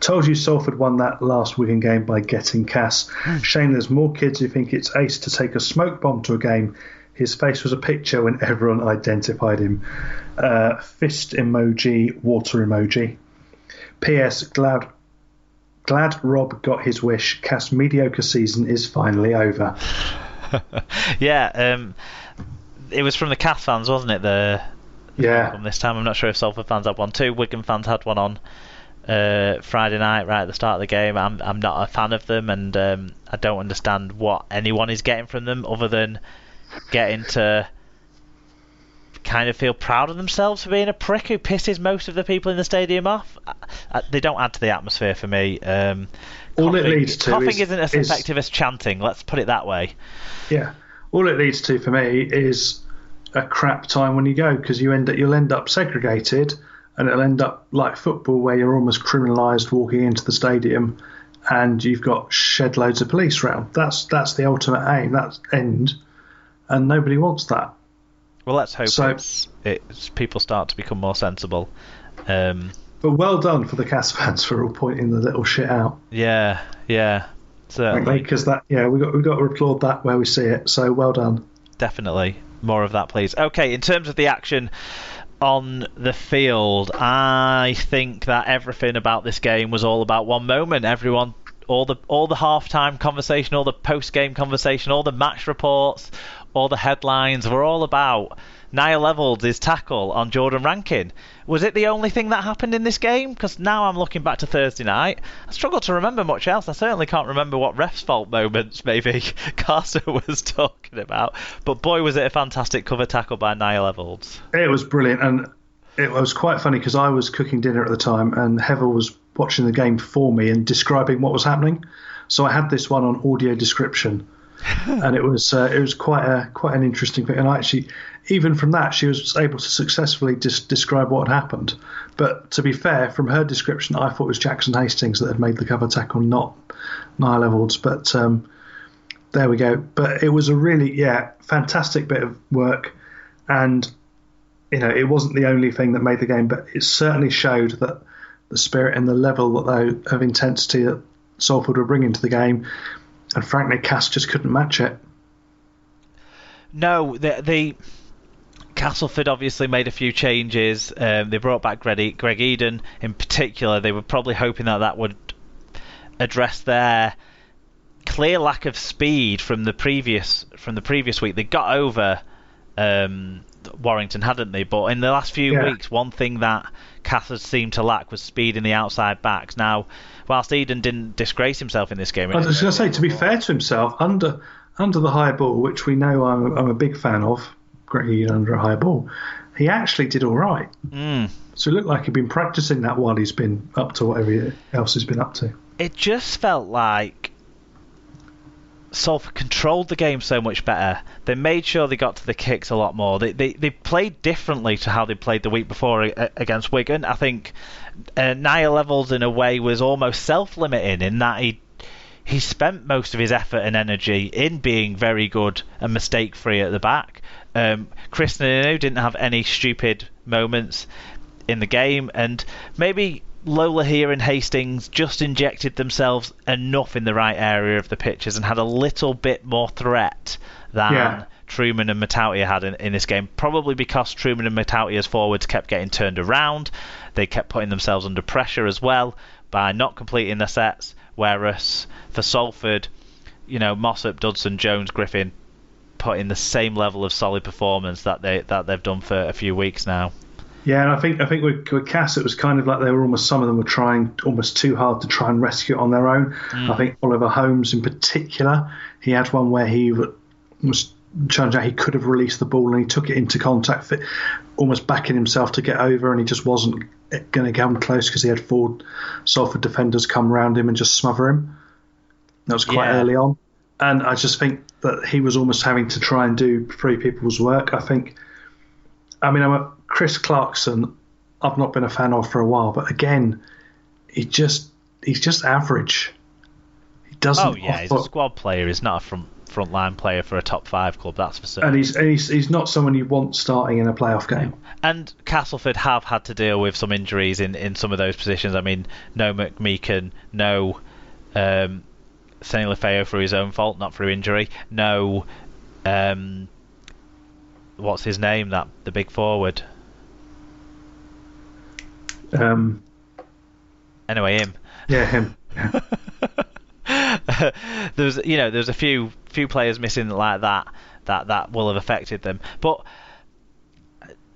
Told you Salford won that last Wigan game by getting Cass. Shame there's more kids who think it's ace to take a smoke bomb to a game. His face was a picture when everyone identified him. Fist emoji, water emoji. P.S. Glad Rob got his wish. Cass' mediocre season is finally over. Yeah, it was from the Cass fans, wasn't it? Yeah. This time, I'm not sure if Salford fans had one too. Wigan fans had one on Friday night, right at the start of the game. I'm not a fan of them, and I don't understand what anyone is getting from them other than getting to kind of feel proud of themselves for being a prick who pisses most of the people in the stadium off. They don't add to the atmosphere for me. All it leads to coughing isn't as effective as chanting. Let's put it that way. Yeah, all it leads to for me is a crap time when you go, because you'll end up segregated, and it'll end up like football where you're almost criminalised walking into the stadium, and you've got shed loads of police around. That's the ultimate aim. That's end, and nobody wants that. Well, let's hope it's people start to become more sensible. But well done for the Cass fans for all pointing the little shit out. Yeah, certainly. Because we got to applaud that where we see it. So well done. Definitely. More of that, please. Okay, in terms of the action on the field, I think that everything about this game was all about one moment. Everyone, all the halftime conversation, all the post-game conversation, all the match reports, all the headlines were all about Niall Evalds' tackle on Jordan Rankin. Was it the only thing that happened in this game? Because now I'm looking back to Thursday night, I struggle to remember much else. I certainly can't remember what ref's fault moments maybe Carter was talking about. But boy, was it a fantastic cover tackle by Niall Evalds. It was brilliant, and it was quite funny because I was cooking dinner at the time and Heather was watching the game for me and describing what was happening. So I had this one on audio description. And it was quite an interesting thing, and actually, even from that, she was able to successfully describe what had happened. But to be fair, from her description, I thought it was Jackson Hastings that had made the cover tackle, not Niall Evalds. But there we go. But it was a really fantastic bit of work, and it wasn't the only thing that made the game, but it certainly showed that the spirit and the level of intensity that Salford were bringing to the game. And frankly, Cass just couldn't match it. No, the Castleford obviously made a few changes. They brought back Greg Eden in particular. They were probably hoping that would address their clear lack of speed from the previous week. They got over Warrington, hadn't they? But in the last few weeks, one thing that Cass had seemed to lack was speed in the outside backs. Now, whilst Eden didn't disgrace himself in this game, I was going to say, to be fair to himself, under the high ball, which we know I'm a big fan of, Greg Eden under a high ball, he actually did all right. So it looked like he'd been practicing that while he's been up to whatever else he's been up to. It just felt like Salford controlled the game so much better. They made sure they got to the kicks a lot more. They played differently to how they played the week before against Wigan. I think Niall Evalds in a way was almost self-limiting in that he spent most of his effort and energy in being very good and mistake-free at the back. Chris Nanu didn't have any stupid moments in the game, and maybe Lola here and Hastings just injected themselves enough in the right area of the pitches and had a little bit more threat than Truman and Matautia had in this game, probably because Truman and Matautia's forwards kept getting turned around. They kept putting themselves under pressure as well by not completing their sets, whereas for Salford, Mossop, Dudson, Jones, Griffin put in the same level of solid performance that they've done for a few weeks now. Yeah, and I think with Cass, it was kind of like some of them were trying almost too hard to try and rescue it on their own. I think Oliver Holmes in particular, he had one where he was trying to, he could have released the ball and he took it into contact, almost backing himself to get over, and he just wasn't going to come close because he had 4 Salford defenders come around him and just smother him. That was quite early on. And I just think that he was almost having to try and do 3 people's work. Chris Clarkson, I've not been a fan of for a while, but again, he's just average. He doesn't. He's a squad player. He's not a frontline player for a top 5 club, that's for certain. And he's not someone you want starting in a playoff game. And Castleford have had to deal with some injuries in some of those positions. I mean, no McMeekan, no Sonny Lefeo through his own fault, not through injury. No, what's his name? The big forward. Anyway, him. Yeah, him. There's a few players missing like that will have affected them. But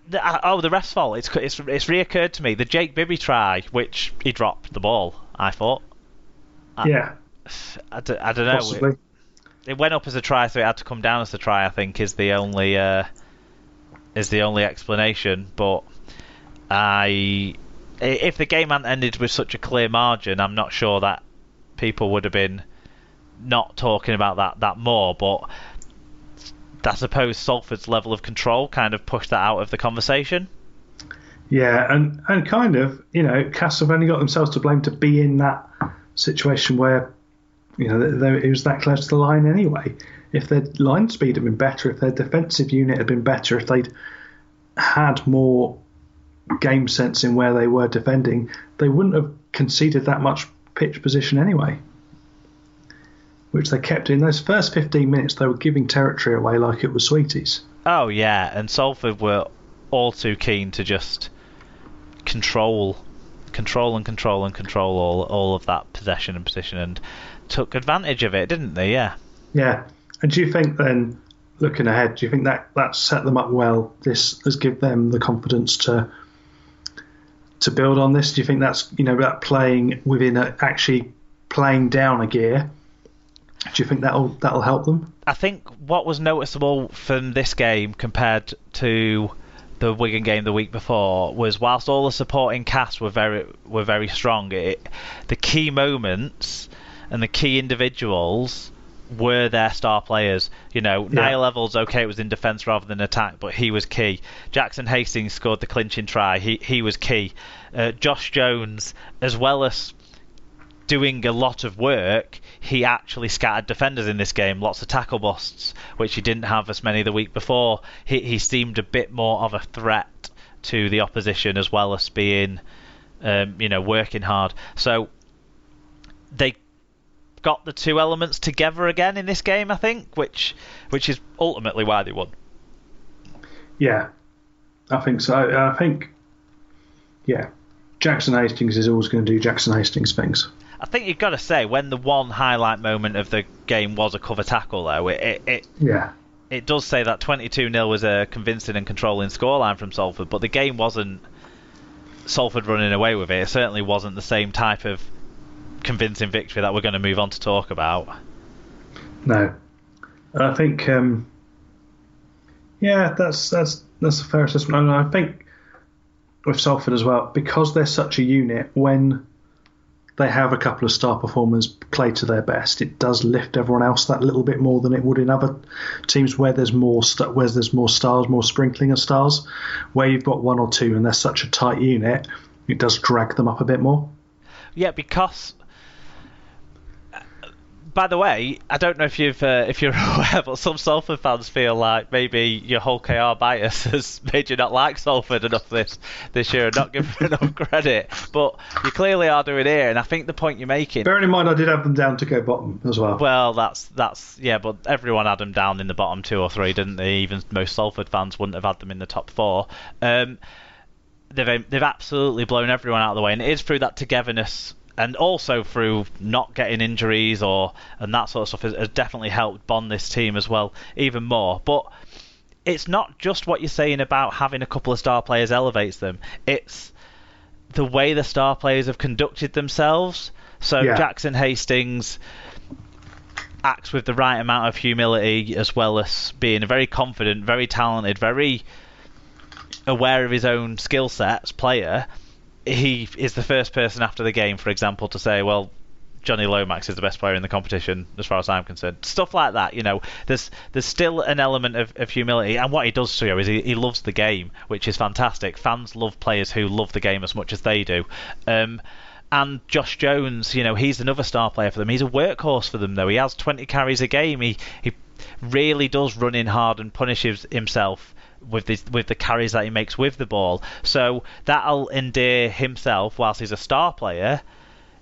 the ref's fault. It's reoccurred to me. The Jake Bibby try, which he dropped the ball, I thought. Yeah. I don't know. Possibly. It went up as a try, so it had to come down as a try, I think, is the only explanation. But if the game hadn't ended with such a clear margin, I'm not sure that people would have been not talking about that more. But I suppose Salford's level of control kind of pushed that out of the conversation. Yeah, and kind of, Cass have only got themselves to blame to be in that situation where, it was that close to the line anyway. If their line speed had been better, if their defensive unit had been better, if they'd had more game sense in where they were defending, they wouldn't have conceded that much pitch position anyway, which they kept. In those first 15 minutes, they were giving territory away like it was sweeties. Oh yeah, and Salford were all too keen to just control all of that possession and position, and took advantage of it, didn't they? Yeah. And do you think then, looking ahead, do you think that set them up well? This has given them the confidence to build on this? Do you think that's that playing within actually playing down a gear? Do you think that'll help them? I think what was noticeable from this game compared to the Wigan game the week before was, whilst all the supporting cast were very strong, the key moments and the key individuals were their star players. Niall Evalds, okay, it was in defence rather than attack, but he was key. Jackson Hastings scored the clinching try. He was key. Josh Jones, as well as doing a lot of work, he actually scattered defenders in this game. Lots of tackle busts, which he didn't have as many the week before. He seemed a bit more of a threat to the opposition, as well as being, working hard. So they got the two elements together again in this game, I think, which is ultimately why they won. Yeah, I think so. I think, Jackson Hastings is always going to do Jackson Hastings things. I think you've got to say, when the one highlight moment of the game was a cover tackle, though, it does say that 22-0 was a convincing and controlling scoreline from Salford, but the game wasn't Salford running away with it. It certainly wasn't the same type of convincing victory that we're going to move on to talk about. No, I think that's a fair assessment. And I think with Salford as well, because they're such a unit, when they have a couple of star performers play to their best, it does lift everyone else that little bit more than it would in other teams where there's more stars, more sprinkling of stars. Where you've got one or two and they're such a tight unit, it does drag them up a bit more. Yeah, because, by the way, I don't know if you're aware, but some Salford fans feel like maybe your whole KR bias has made you not like Salford enough this year and not give them enough credit. But you clearly are doing here, and I think the point you're making. Bearing in mind, I did have them down to go bottom as well. Well, that's yeah, but everyone had them down in the bottom 2 or 3, didn't they? Even most Salford fans wouldn't have had them in the top 4. They've absolutely blown everyone out of the way, and it is through that togetherness. And also through not getting injuries and that sort of stuff has definitely helped bond this team as well, even more. But it's not just what you're saying about having a couple of star players elevates them. It's the way the star players have conducted themselves. So Jackson Hastings acts with the right amount of humility, as well as being a very confident, very talented, very aware of his own skill sets player. He is the first person after the game, for example, to say, well, Johnny Lomax is the best player in the competition as far as I'm concerned. Stuff like that, there's still an element of humility, and what he does show is he loves the game, which is fantastic. Fans love players who love the game as much as they do. And Josh Jones, he's another star player for them. He's a workhorse for them, though. He has 20 carries a game. He really does run in hard and punishes himself with the carries that he makes with the ball. So that'll endear himself whilst he's a star player.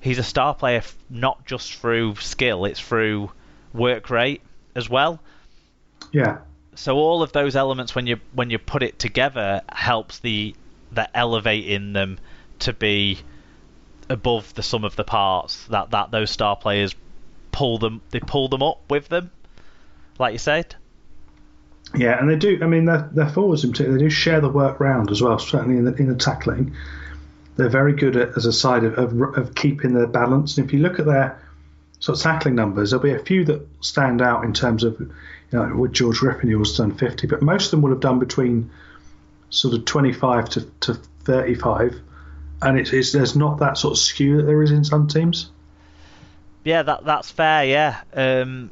He's a star player not just through skill, it's through work rate as well. Yeah. So all of those elements, when you put it together, helps the elevating them to be above the sum of the parts. That those star players pull them up with them, like you said. Yeah, and they do. I mean, their forwards in particular, they do share the work round as well. Certainly in the tackling, they're very good at, as a side of keeping their balance. And if you look at their sort of tackling numbers, there'll be a few that stand out in terms of, with George Griffin, he was done 50, but most of them will have done between sort of 25 to 35, and there's not that sort of skew that there is in some teams. Yeah, that's fair. Yeah,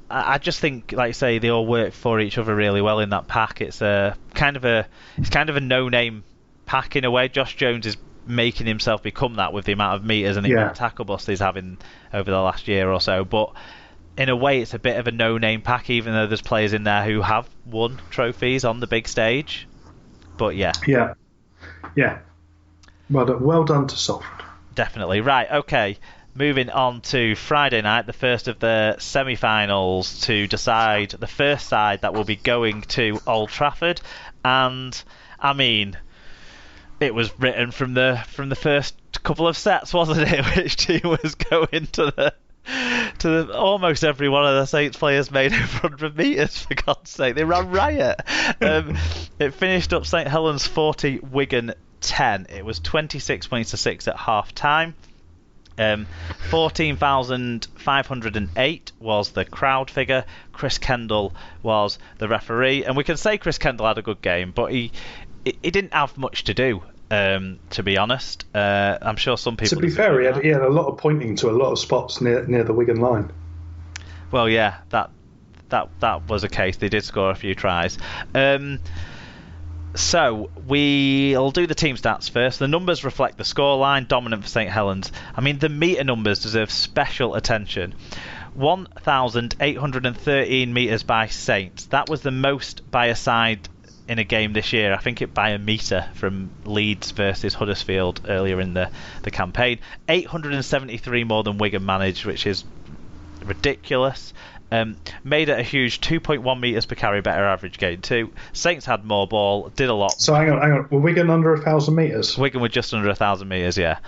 I just think, like you say, they all work for each other really well in that pack. It's kind of a no-name pack in a way. Josh Jones is making himself become that with the amount of meters and the amount of tackle bust he's having over the last year or so. But in a way, it's a bit of a no-name pack, even though there's players in there who have won trophies on the big stage. But yeah. Well done to Salford. Definitely. Right. Okay. Moving on to Friday night, the first of the semi-finals to decide the first side that will be going to Old Trafford. And I mean, it was written from the first couple of sets, wasn't it? Which team was going to the almost every one of the Saints players made over 100 metres, for God's sake. They ran riot. It finished up St Helens 40, Wigan 10. It was 26 points to 6 at half time. 14,508 was the crowd figure. Chris Kendall was the referee, and we can say Chris Kendall had a good game, but he didn't have much to do, to be honest. I'm sure some people... To be fair, he had a lot of pointing to a lot of spots near the Wigan line. Well, yeah, that was a case. They did score a few tries. So we'll do the team stats first. The numbers reflect the scoreline, dominant for St Helens. I mean, the metre numbers deserve special attention. 1,813 metres by Saints. That was the most by a side in a game this year. I think it by a metre from Leeds versus Huddersfield earlier in the campaign. 873 more than Wigan managed, which is ridiculous. Made it a huge 2.1 metres per carry better average game too. Saints had more ball, did a lot. So hang on. Were Wigan under 1,000 metres? Wigan were just under 1,000 metres, yeah.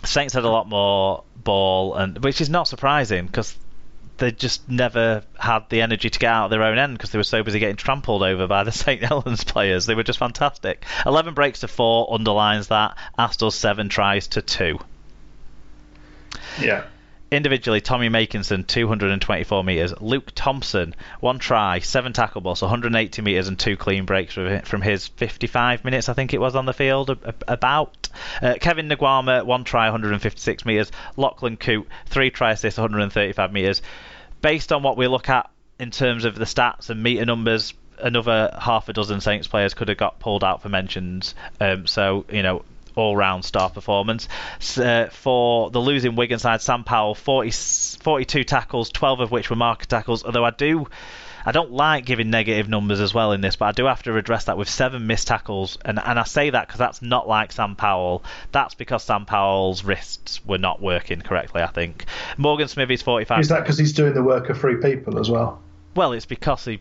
Saints had a lot more ball, which is not surprising because they just never had the energy to get out of their own end because they were so busy getting trampled over by the St Helens players. They were just fantastic. 11 breaks to 4 underlines that. Astor's 7 tries to 2. Yeah. Individually, Tommy Makinson, 224 metres. Luke Thompson, 1 try, 7 tackle busts, 180 metres and 2 clean breaks from his 55 minutes, I think it was, on the field, about. Kevin Nguama, 1 try, 156 metres. Lachlan Coote, 3 try assists, 135 metres. Based on what we look at in terms of the stats and metre numbers, another half a dozen Saints players could have got pulled out for mentions. All-round star performance. For the losing Wigan side, Sam Powell, 42 tackles, 12 of which were marker tackles, although I don't like giving negative numbers as well in this, but I do have to address that with 7 missed tackles, and I say that because that's not like Sam Powell. That's because Sam Powell's wrists were not working correctly, I think. Morgan Smithy's 45... Is that because he's doing the work of 3 people as well? Well, it's because he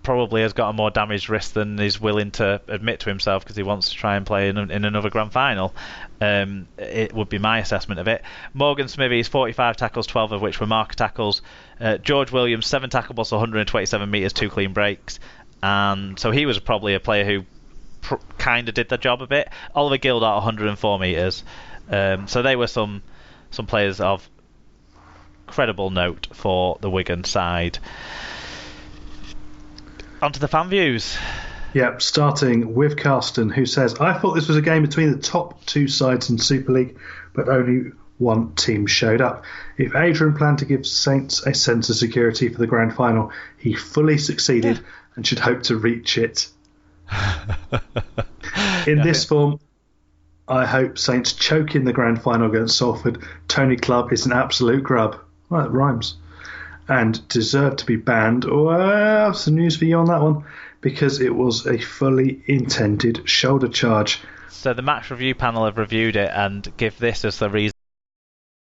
probably has got a more damaged wrist than he's willing to admit to himself because he wants to try and play in another grand final. It would be my assessment of it. Morgan Smithy's 45 tackles, 12 of which were marker tackles. George Williams, 7 tackle busts, 127 metres, 2 clean breaks. And so he was probably a player who kind of did the job a bit. Oliver Gildart, 104 metres. So they were some players of credible note for the Wigan side. On to the fan views. Yep, starting with Carsten, who says, I thought this was a game between the top 2 sides in Super League, but only one team showed up. If Adrian planned to give Saints a sense of security for the grand final, he fully succeeded and should hope to reach it. In this form, I hope Saints choke in the grand final against Salford. Tony Clubb is an absolute grub. Well, that rhymes. and deserved to be banned. I have some news for you on that one, because it was a fully intended shoulder charge. So the match review panel have reviewed it and give this as the reason